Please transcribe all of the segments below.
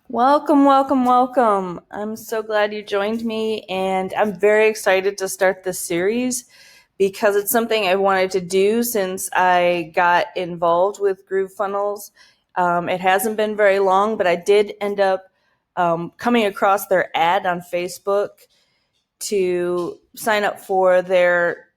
Welcome, welcome, welcome. I'm so glad you joined me, and I'm very excited to start this series because it's something I wanted to do since I got involved with GrooveFunnels. It hasn't been very long, but I did end up coming across their ad on Facebook to sign up for their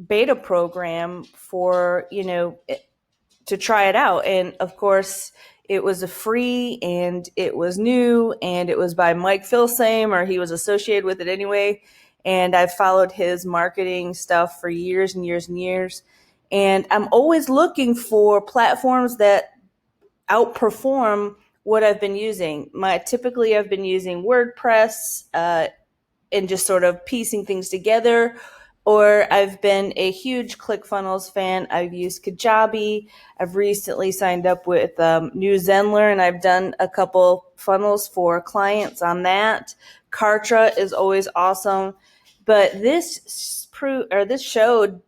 beta program for, to try it out. And of course, it was a free and it was new and it was by Mike Filsame, or he was associated with it anyway. And I've followed his marketing stuff for years and years and years. And I'm always looking for platforms that outperform what I've been using. Typically I've been using WordPress, and just sort of piecing things together. Or I've been a huge ClickFunnels fan. I've used Kajabi. I've recently signed up with New Zenler, and I've done a couple funnels for clients on that. Kartra is always awesome, but this showed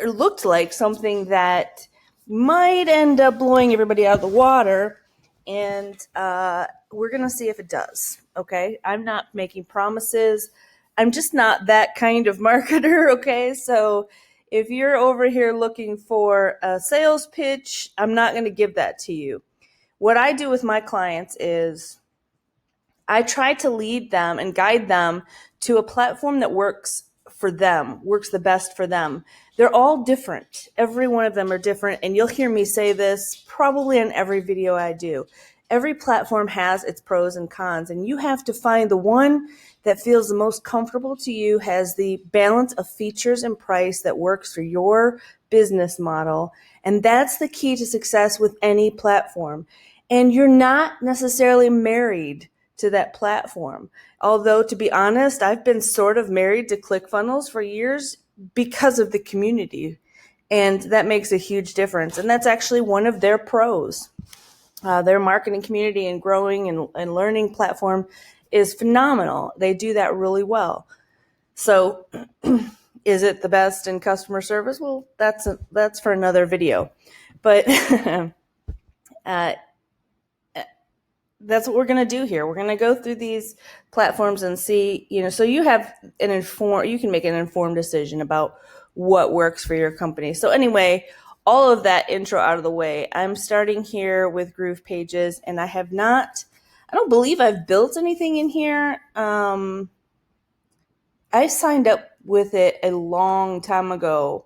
or looked like something that might end up blowing everybody out of the water, and we're gonna see if it does. Okay, I'm not making promises. I'm just not that kind of marketer. Okay, so if you're over here looking for a sales pitch, I'm not going to give that to you. What I do with my clients is I try to lead them and guide them to a platform that works for them, works the best for them. They're all different. Every one of them are different. And you'll hear me say this probably in every video I do. Every platform has its pros and cons, and you have to find the one that feels the most comfortable to you, has the balance of features and price that works for your business model. And that's the key to success with any platform. And you're not necessarily married to that platform. Although, to be honest, I've been sort of married to ClickFunnels for years because of the community. And that makes a huge difference. And that's actually one of their pros. Their marketing community and growing and learning platform is phenomenal. They do that really well. So is it the best in customer service? Well, that's for another video. But that's what we're going to do here. We're going to go through these platforms and see, so you can make an informed decision about what works for your company. So anyway, all of that intro out of the way, I'm starting here with GroovePages, and I don't believe I've built anything in here. I signed up with it a long time ago.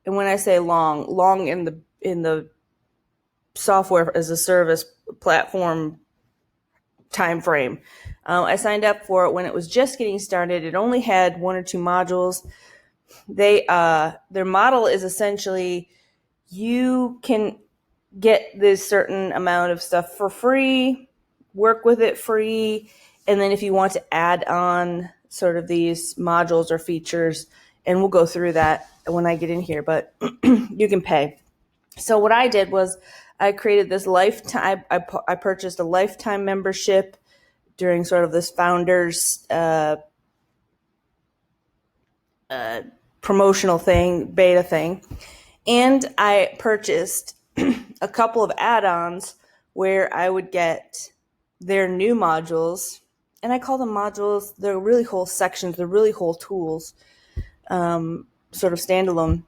And when I say long in the software as a service platform time frame. I signed up for it when it was just getting started. It only had one or two modules. Their model is essentially you can get this certain amount of stuff for free, work with it free, and then if you want to add on sort of these modules or features, and we'll go through that when I get in here, but you can pay. So what I did was I created this lifetime. I purchased a lifetime membership during sort of this founders promotional thing, beta thing, and I purchased a couple of add-ons where I would get their new modules, and I call them modules. They're really whole sections. They're really whole tools, sort of standalone.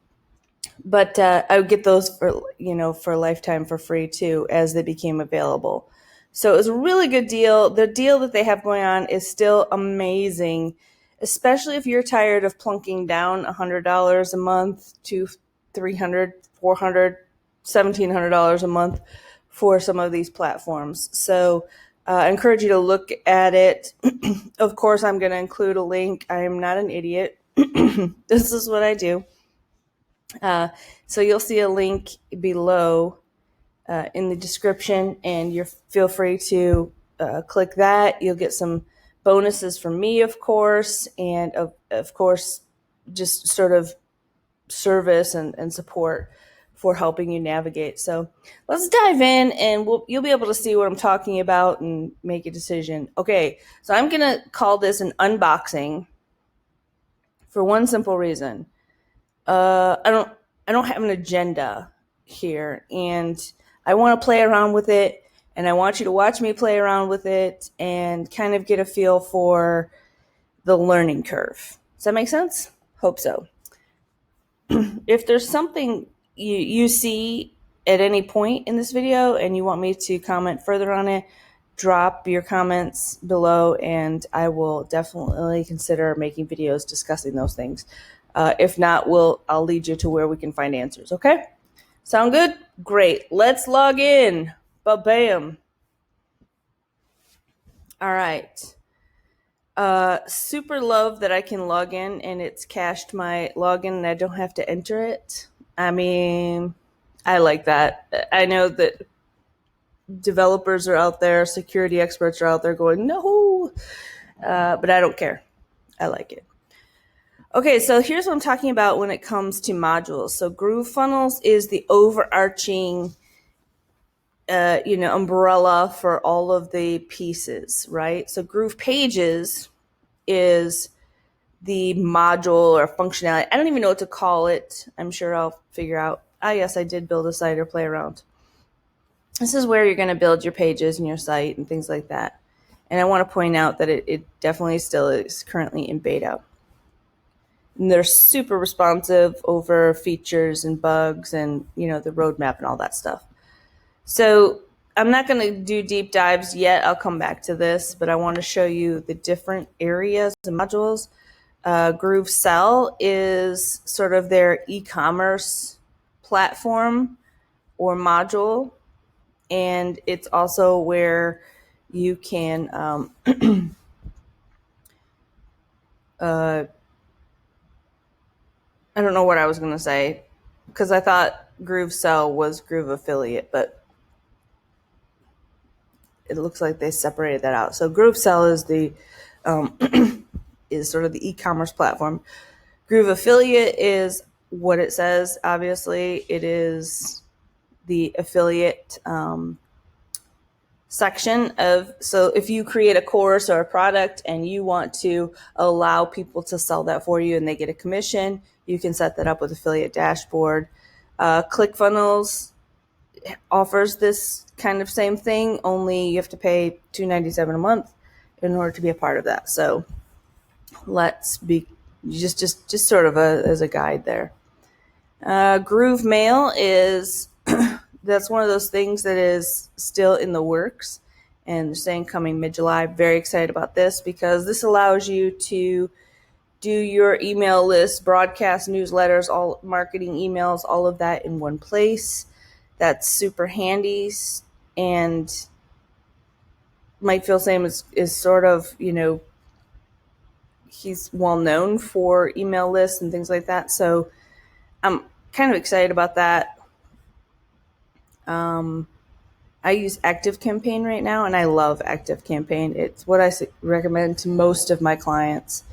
But I would get those for a lifetime for free too as they became available. So it was a really good deal. The deal that they have going on is still amazing, especially if you're tired of plunking down $100 a month to $300, $400, $1,700 a month for some of these platforms. So I encourage you to look at it. Of course, I'm going to include a link. I am not an idiot. This is what I do. So you'll see a link below in the description, and you feel free to click that. You'll get some bonuses from me, of course, and of course, just sort of service and support for helping you navigate. So let's dive in, and you'll be able to see what I'm talking about and make a decision. Okay, so I'm going to call this an unboxing for one simple reason. I don't have an agenda here, and I want to play around with it And I want you to watch me play around with it and kind of get a feel for the learning curve. Does that make sense? Hope so. If there's something you see at any point in this video and you want me to comment further on it, drop your comments below and I will definitely consider making videos discussing those things. If not, I'll lead you to where we can find answers, okay? Sound good? Great. Let's log in. Ba-bam. All right. Super love that I can log in and it's cached my login and I don't have to enter it. I mean, I like that. I know that developers are out there, security experts are out there going, no, but I don't care. I like it. Okay, so here's what I'm talking about when it comes to modules. So GrooveFunnels is the overarching umbrella for all of the pieces, right? So GroovePages is the module or functionality. I don't even know what to call it. I'm sure I'll figure out. Yes, I did build a site or play around. This is where you're going to build your pages and your site and things like that. And I want to point out that it definitely still is currently in beta. And they're super responsive over features and bugs and, the roadmap and all that stuff. So I'm not going to do deep dives yet. I'll come back to this, but I want to show you the different areas and modules. GrooveSell is sort of their e-commerce platform or module, and it's also where you can I don't know what I was going to say because I thought GrooveSell was Groove Affiliate, but it looks like they separated that out. So GrooveSell is the is sort of the e-commerce platform. Groove Affiliate is what it says. Obviously, it is the affiliate section of, so if you create a course or a product and you want to allow people to sell that for you and they get a commission, you can set that up with Affiliate Dashboard. ClickFunnels offers this kind of same thing, only you have to pay $2.97 a month in order to be a part of that. So let's be just sort of as a guide there. GrooveMail is that's one of those things that is still in the works and they're saying coming mid-July. Very excited about this because this allows you to do your email list, broadcast newsletters, all marketing emails, all of that in one place. That's super handy, and Mike Filsame is sort of, he's well known for email lists and things like that. So I'm kind of excited about that. I use ActiveCampaign right now, and I love ActiveCampaign. It's what I recommend to most of my clients.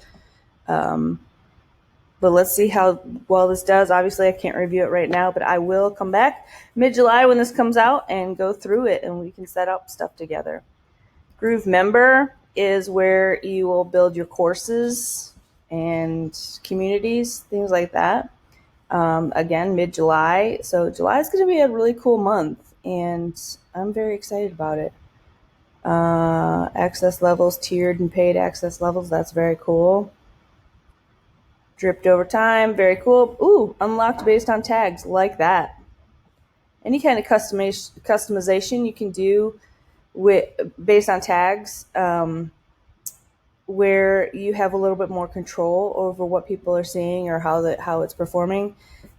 But let's see how well this does. Obviously, I can't review it right now, but I will come back mid-July when this comes out and go through it, and we can set up stuff together. Groove Member is where you will build your courses and communities, things like that. Again, mid-July. So July is going to be a really cool month, and I'm very excited about it. Access levels, tiered and paid access levels. That's very cool. Dripped over time. Very cool. Ooh, unlocked based on tags. Like that. Any kind of customization you can do based on tags, where you have a little bit more control over what people are seeing or how it's performing.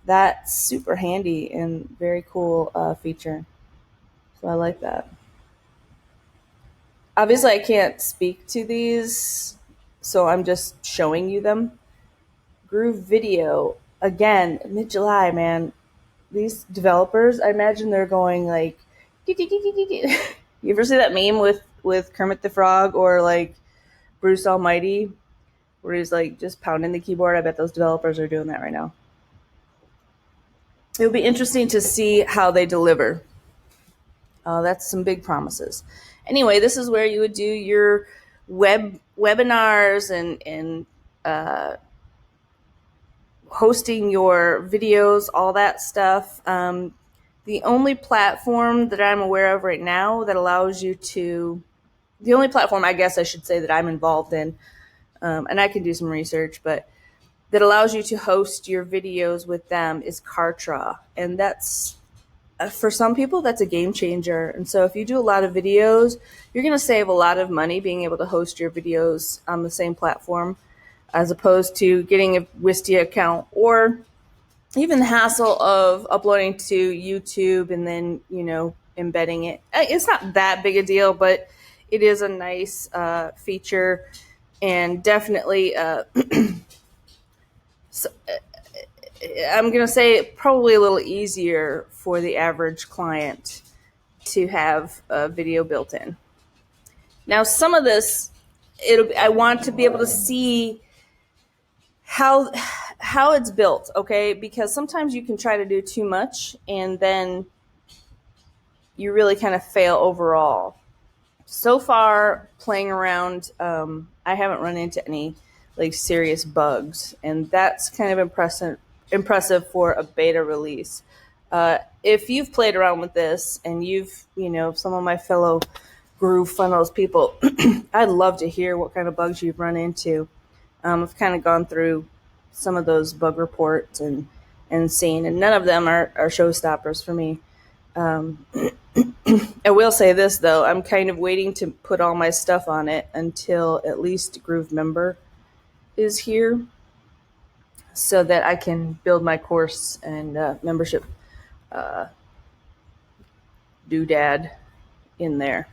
That's super handy and very cool feature. So I like that. Obviously, I can't speak to these, so I'm just showing you them. GrooveVideo, again, mid-July, man. These developers, I imagine they're going like, you ever see that meme with Kermit the Frog or like Bruce Almighty, where he's like just pounding the keyboard? I bet those developers are doing that right now. It'll be interesting to see how they deliver. That's some big promises. Anyway, this is where you would do your webinars and hosting your videos, all that stuff. The only platform that I'm aware of right now that allows you to, the only platform I guess I should say that I'm involved in, and I can do some research, but that allows you to host your videos with them is Kartra. And that's, for some people, that's a game changer. And so if you do a lot of videos, you're going to save a lot of money being able to host your videos on the same platform as opposed to getting a Wistia account or even the hassle of uploading to YouTube and then, embedding it. It's not that big a deal, but it is a nice feature and definitely so, I'm going to say probably a little easier for the average client to have a video built in. Now, some of this, I want to be able to see how it's built, okay? Because sometimes you can try to do too much and then you really kind of fail overall. So far, playing around, I haven't run into any serious bugs, and that's kind of impressive for a beta release. If you've played around with this and you've, some of my fellow GrooveFunnels people, I'd love to hear what kind of bugs you've run into. I've kind of gone through some of those bug reports and seen, and none of them are showstoppers for me. I will say this, though. I'm kind of waiting to put all my stuff on it until at least Groove Member is here so that I can build my course and membership doodad in there.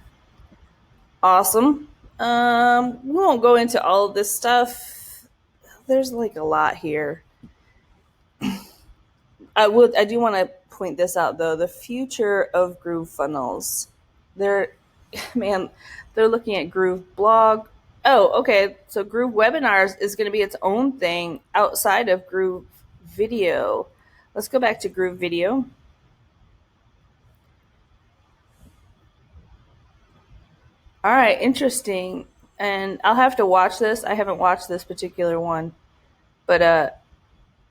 Awesome. We won't go into all of this stuff. There's a lot here. I do want to point this out, though. The future of GrooveFunnels. They're looking at Groove Blog. Oh, okay. So Groove Webinars is going to be its own thing outside of GrooveVideo. Let's go back to GrooveVideo. All right, interesting. And I'll have to watch this. I haven't watched this particular one, but I'll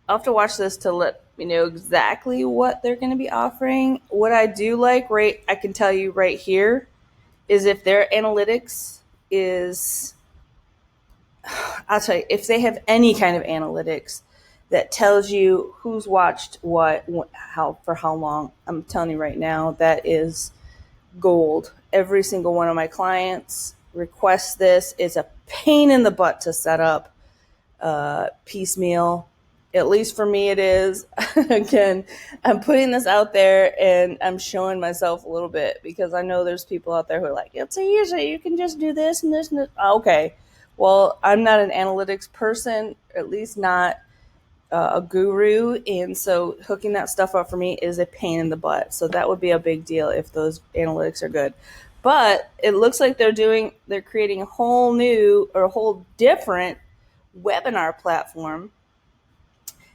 have to watch this to let me know exactly what they're going to be offering. What I do like, I can tell you right here, is if their analytics is, I'll tell you, if they have any kind of analytics that tells you who's watched what, how, for how long, I'm telling you right now, that is gold. Every single one of my clients requests this. It's a pain in the butt to set up piecemeal. At least for me it is. Again, I'm putting this out there and I'm showing myself a little bit because I know there's people out there who are like, it's easy, you can just do this and this and this. Okay, well, I'm not an analytics person, at least not a guru, and so hooking that stuff up for me is a pain in the butt. So that would be a big deal if those analytics are good. But it looks like they're creating a whole new or a whole different webinar platform.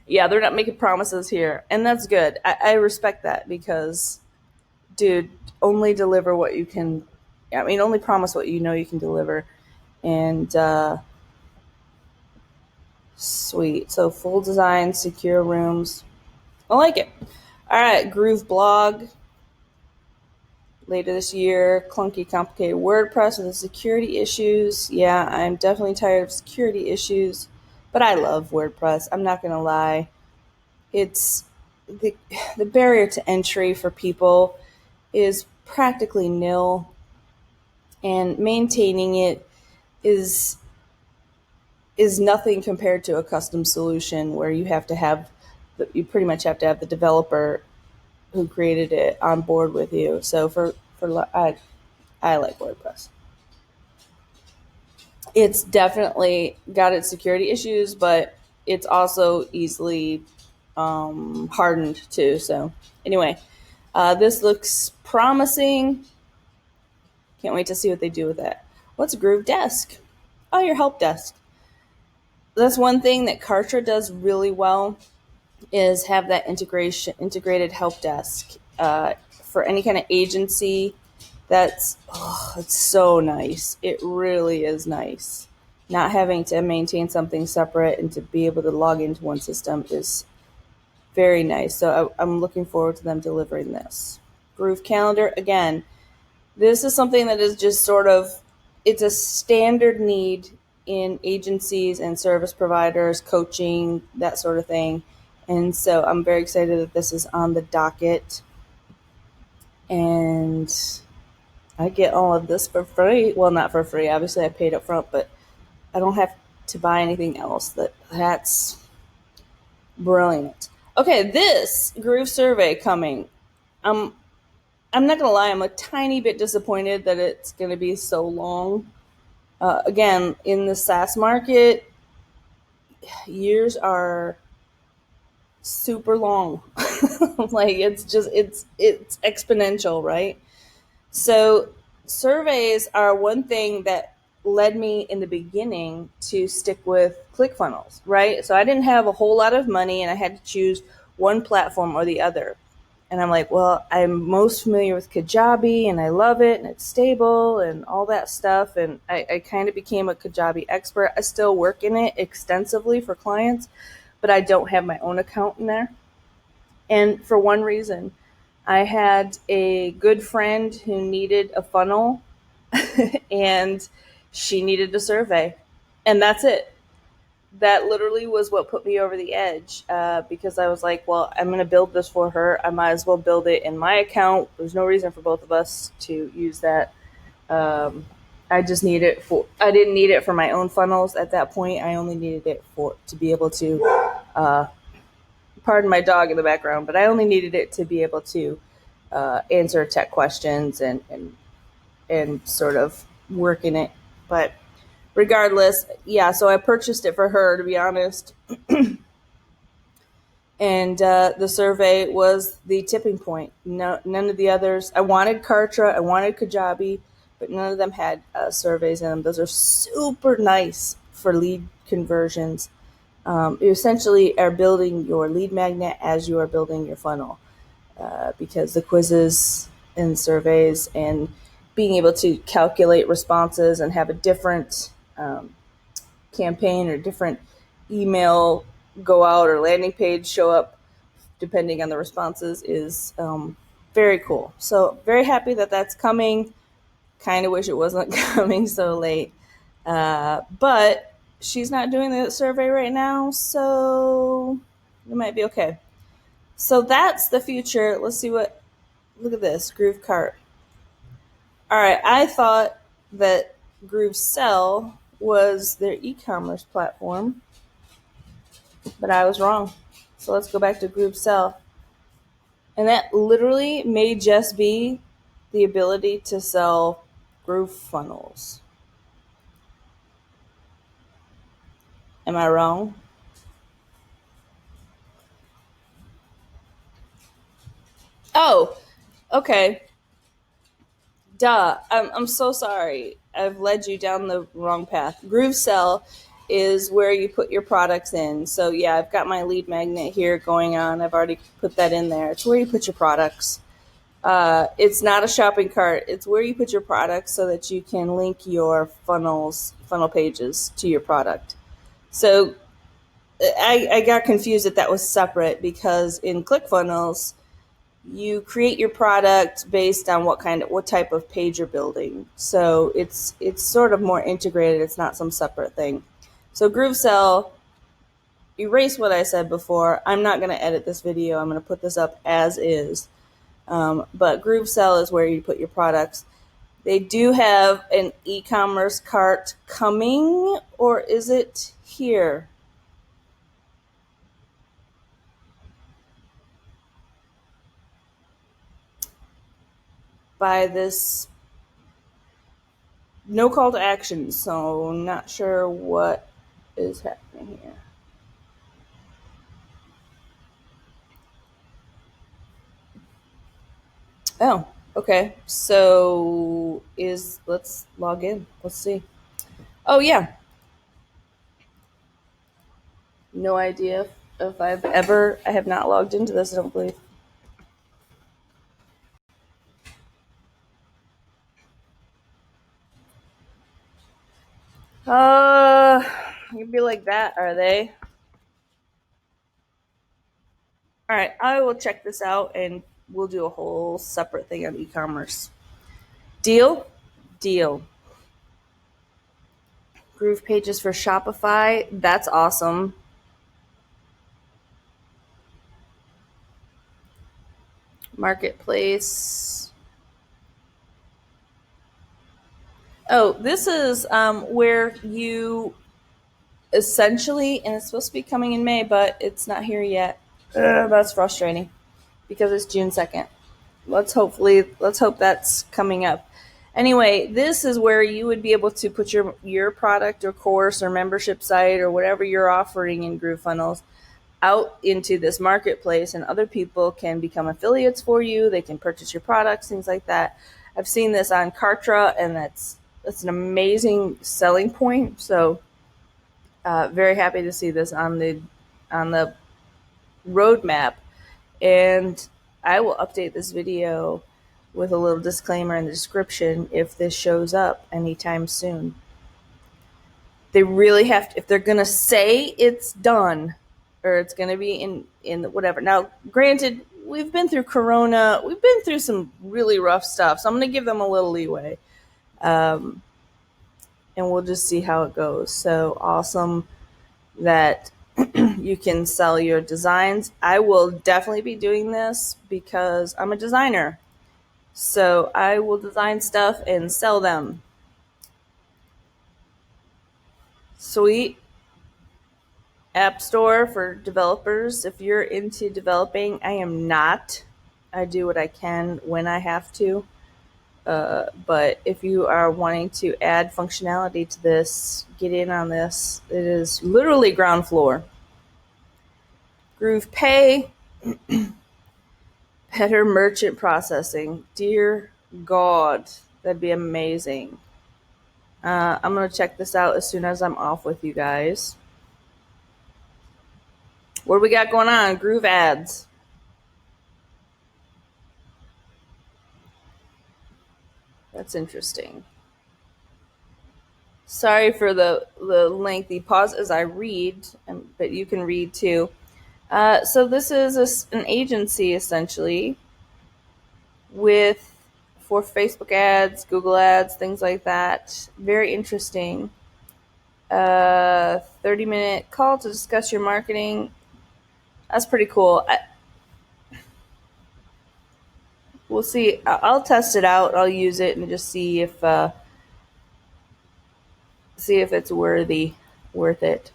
Yeah, they're not making promises here, and that's good. I respect that because, dude, only deliver what you can. Only promise what you know you can deliver. And sweet. So full design, secure rooms. I like it. All right, Groove Blog. Later this year, clunky, complicated WordPress with the security issues. Yeah, I'm definitely tired of security issues, but I love WordPress. I'm not going to lie. It's the barrier to entry for people is practically nil, and maintaining it is nothing compared to a custom solution where you pretty much have to have the developer who created it on board with you. So I like WordPress. It's definitely got its security issues, but it's also easily hardened too. So anyway, this looks promising. Can't wait to see what they do with that. What's Groove Desk? Oh, your help desk. That's one thing that Kartra does really well, is have that integrated help desk for any kind of agency. It's so nice. It really is nice. Not having to maintain something separate and to be able to log into one system is Very nice. So I'm looking forward to them delivering this. Groove Calendar, again, this is something that is just sort of, it's a standard need in agencies and service providers, coaching, that sort of thing. And so I'm very excited that this is on the docket. And I get all of this for free. Well, not for free. Obviously, I paid up front, but I don't have to buy anything else. That's brilliant. Okay, this Groove survey coming. I'm not gonna lie. I'm a tiny bit disappointed that it's gonna be so long. Again, in the SaaS market, years are super long. Like it's exponential, right? So surveys are one thing that led me in the beginning to stick with ClickFunnels, right? So I didn't have a whole lot of money and I had to choose one platform or the other. And I'm like, well, I'm most familiar with Kajabi and I love it and it's stable and all that stuff. And I kind of became a Kajabi expert. I still work in it extensively for clients, but I don't have my own account in there. And for one reason, I had a good friend who needed a funnel and she needed a survey. And that's it. That literally was what put me over the edge because I was like, well, I'm going to build this for her. I might as well build it in my account. There's no reason for both of us to use that. I just need it for, I didn't need it for my own funnels at that point. I only needed it to be able to, pardon my dog in the background, but I only needed it to be able to answer tech questions and sort of work in it. But regardless, yeah, so I purchased it for her, to be honest. And the survey was the tipping point. No, none of the others. I wanted Kartra, I wanted Kajabi, but none of them had surveys in them. Those are super nice for lead conversions. You essentially are building your lead magnet as you are building your funnel because the quizzes and surveys and being able to calculate responses and have a different campaign or different email go out or landing page show up depending on the responses is very cool. So very happy that that's coming. Kind of wish it wasn't coming so late. But she's not doing the survey right now, so it might be okay. So that's the future. Let's see what, look at this, GrooveCart. All right, I thought that GrooveSell was their e-commerce platform, but I was wrong. So let's go back to GrooveSell. And that literally may just be the ability to sell GrooveFunnels. Am I wrong? Oh, okay. Duh. I'm so sorry. I've led you down the wrong path. GrooveSell is where you put your products in. So yeah, I've got my lead magnet here going on. I've already put that in there. It's where you put your products. It's not a shopping cart. It's where you put your products so that you can link your funnel pages to your product. So I got confused that was separate because in ClickFunnels, you create your product based on what type of page you're building. So it's sort of more integrated. It's not some separate thing. So GrooveSell, erase what I said before. I'm not going to edit this video. I'm going to put this up as is. But GrooveSell is where you put your products. They do have an e-commerce cart coming, or is it here? By this, no call to action, so not sure what is happening here. Oh, okay. So let's log in. Let's see. Oh yeah. No idea if I have not logged into this, I don't believe. You'd be like that, are they? All right, I will check this out and we'll do a whole separate thing on e-commerce. Deal? Deal. GroovePages for Shopify. That's awesome. Marketplace. Oh, this is where you essentially, and it's supposed to be coming in May, but it's not here yet. That's frustrating because it's June 2nd. Let's hope that's coming up. Anyway, this is where you would be able to put your product or course or membership site or whatever you're offering in GrooveFunnels out into this marketplace, and other people can become affiliates for you. They can purchase your products, things like that. I've seen this on Kartra, and that's an amazing selling point. So very happy to see this on the roadmap. And I will update this video with a little disclaimer in the description if this shows up anytime soon. They really have to, if they're going to say it's done or it's going to be in whatever. Now, granted, we've been through Corona. We've been through some really rough stuff. So I'm going to give them a little leeway. And we'll just see how it goes. So awesome that you can sell your designs. I will definitely be doing this because I'm a designer. So I will design stuff and sell them. Sweet. App Store for developers. If you're into developing, I am not. I do what I can when I have to. But if you are wanting to add functionality to this, get in on this. It is literally ground floor. GroovePay, better merchant processing. Dear God, that'd be amazing. I'm going to check this out as soon as I'm off with you guys. What do we got going on? Groove ads. That's interesting. Sorry for the lengthy pause as I read, but you can read too. So this is an agency essentially for Facebook ads, Google ads, things like that. Very interesting. 30-minute call to discuss your marketing. That's pretty cool. We'll see. I'll test it out. I'll use it and just see if it's worth it.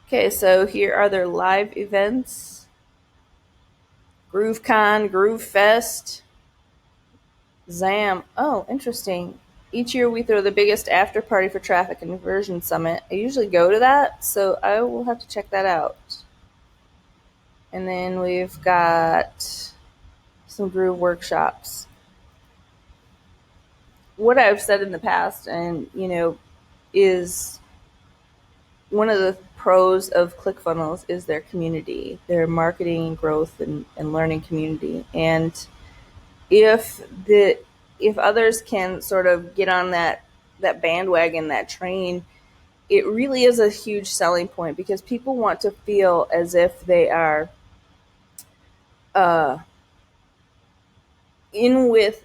Okay, so here are their live events. GrooveCon, GrooveFest, ZAM. Oh, interesting. Each year we throw the biggest after party for traffic and conversion summit. I usually go to that, so I will have to check that out. And then we've got some Groove workshops. What I've said in the past, and is one of the pros of ClickFunnels is their community, their marketing, growth, and learning community. And if others can sort of get on that bandwagon, that train, it really is a huge selling point because people want to feel as if they are in with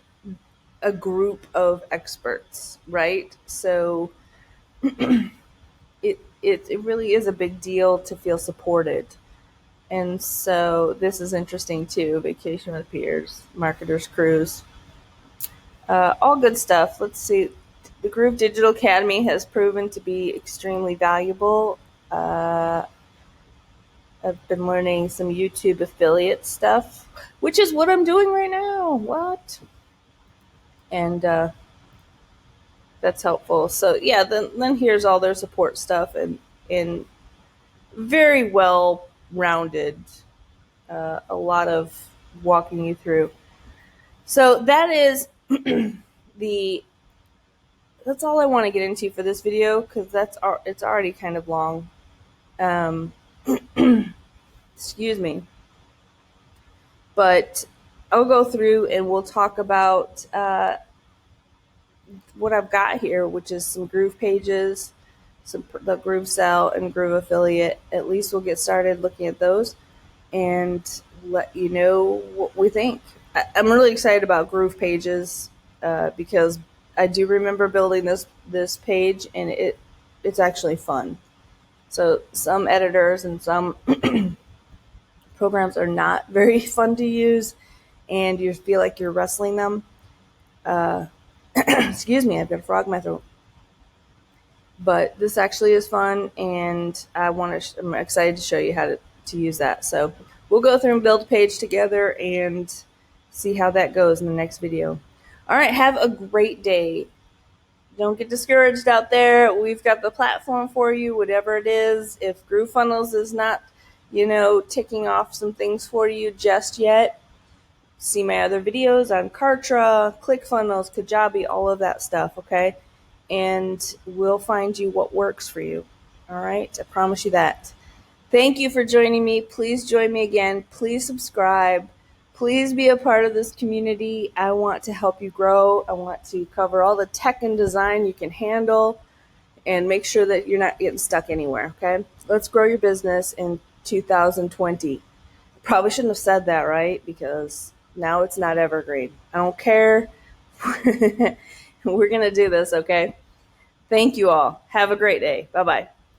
a group of experts, right? So it really is a big deal to feel supported. And so this is interesting too. Vacation with peers, marketers cruise, all good stuff. Let's see. The Groove Digital Academy has proven to be extremely valuable. I've been learning some YouTube affiliate stuff, which is what I'm doing right now. What? And that's helpful. So yeah, then here's all their support stuff and very well rounded. A lot of walking you through. So that is that's all I want to get into for this video because it's already kind of long. Excuse me. But I'll go through and we'll talk about what I've got here, which is some GroovePages, the GrooveSell and Groove Affiliate. At least we'll get started looking at those and let you know what we think. I'm really excited about GroovePages because I do remember building this page, and it's actually fun. So some editors and some programs are not very fun to use, and you feel like you're wrestling them. Excuse me, I've got a frog in my throat. But this actually is fun, and I'm excited to show you how to use that. So we'll go through and build a page together and see how that goes in the next video. All right, have a great day. Don't get discouraged out there. We've got the platform for you, whatever it is. If GrooveFunnels is not, ticking off some things for you just yet, see my other videos on Kartra, ClickFunnels, Kajabi, all of that stuff, okay? And we'll find you what works for you. All right? I promise you that. Thank you for joining me. Please join me again. Please subscribe. Please be a part of this community. I want to help you grow. I want to cover all the tech and design you can handle and make sure that you're not getting stuck anywhere, okay? Let's grow your business in 2020. Probably shouldn't have said that, right? Because now it's not evergreen. I don't care. We're going to do this, okay? Thank you all. Have a great day. Bye-bye.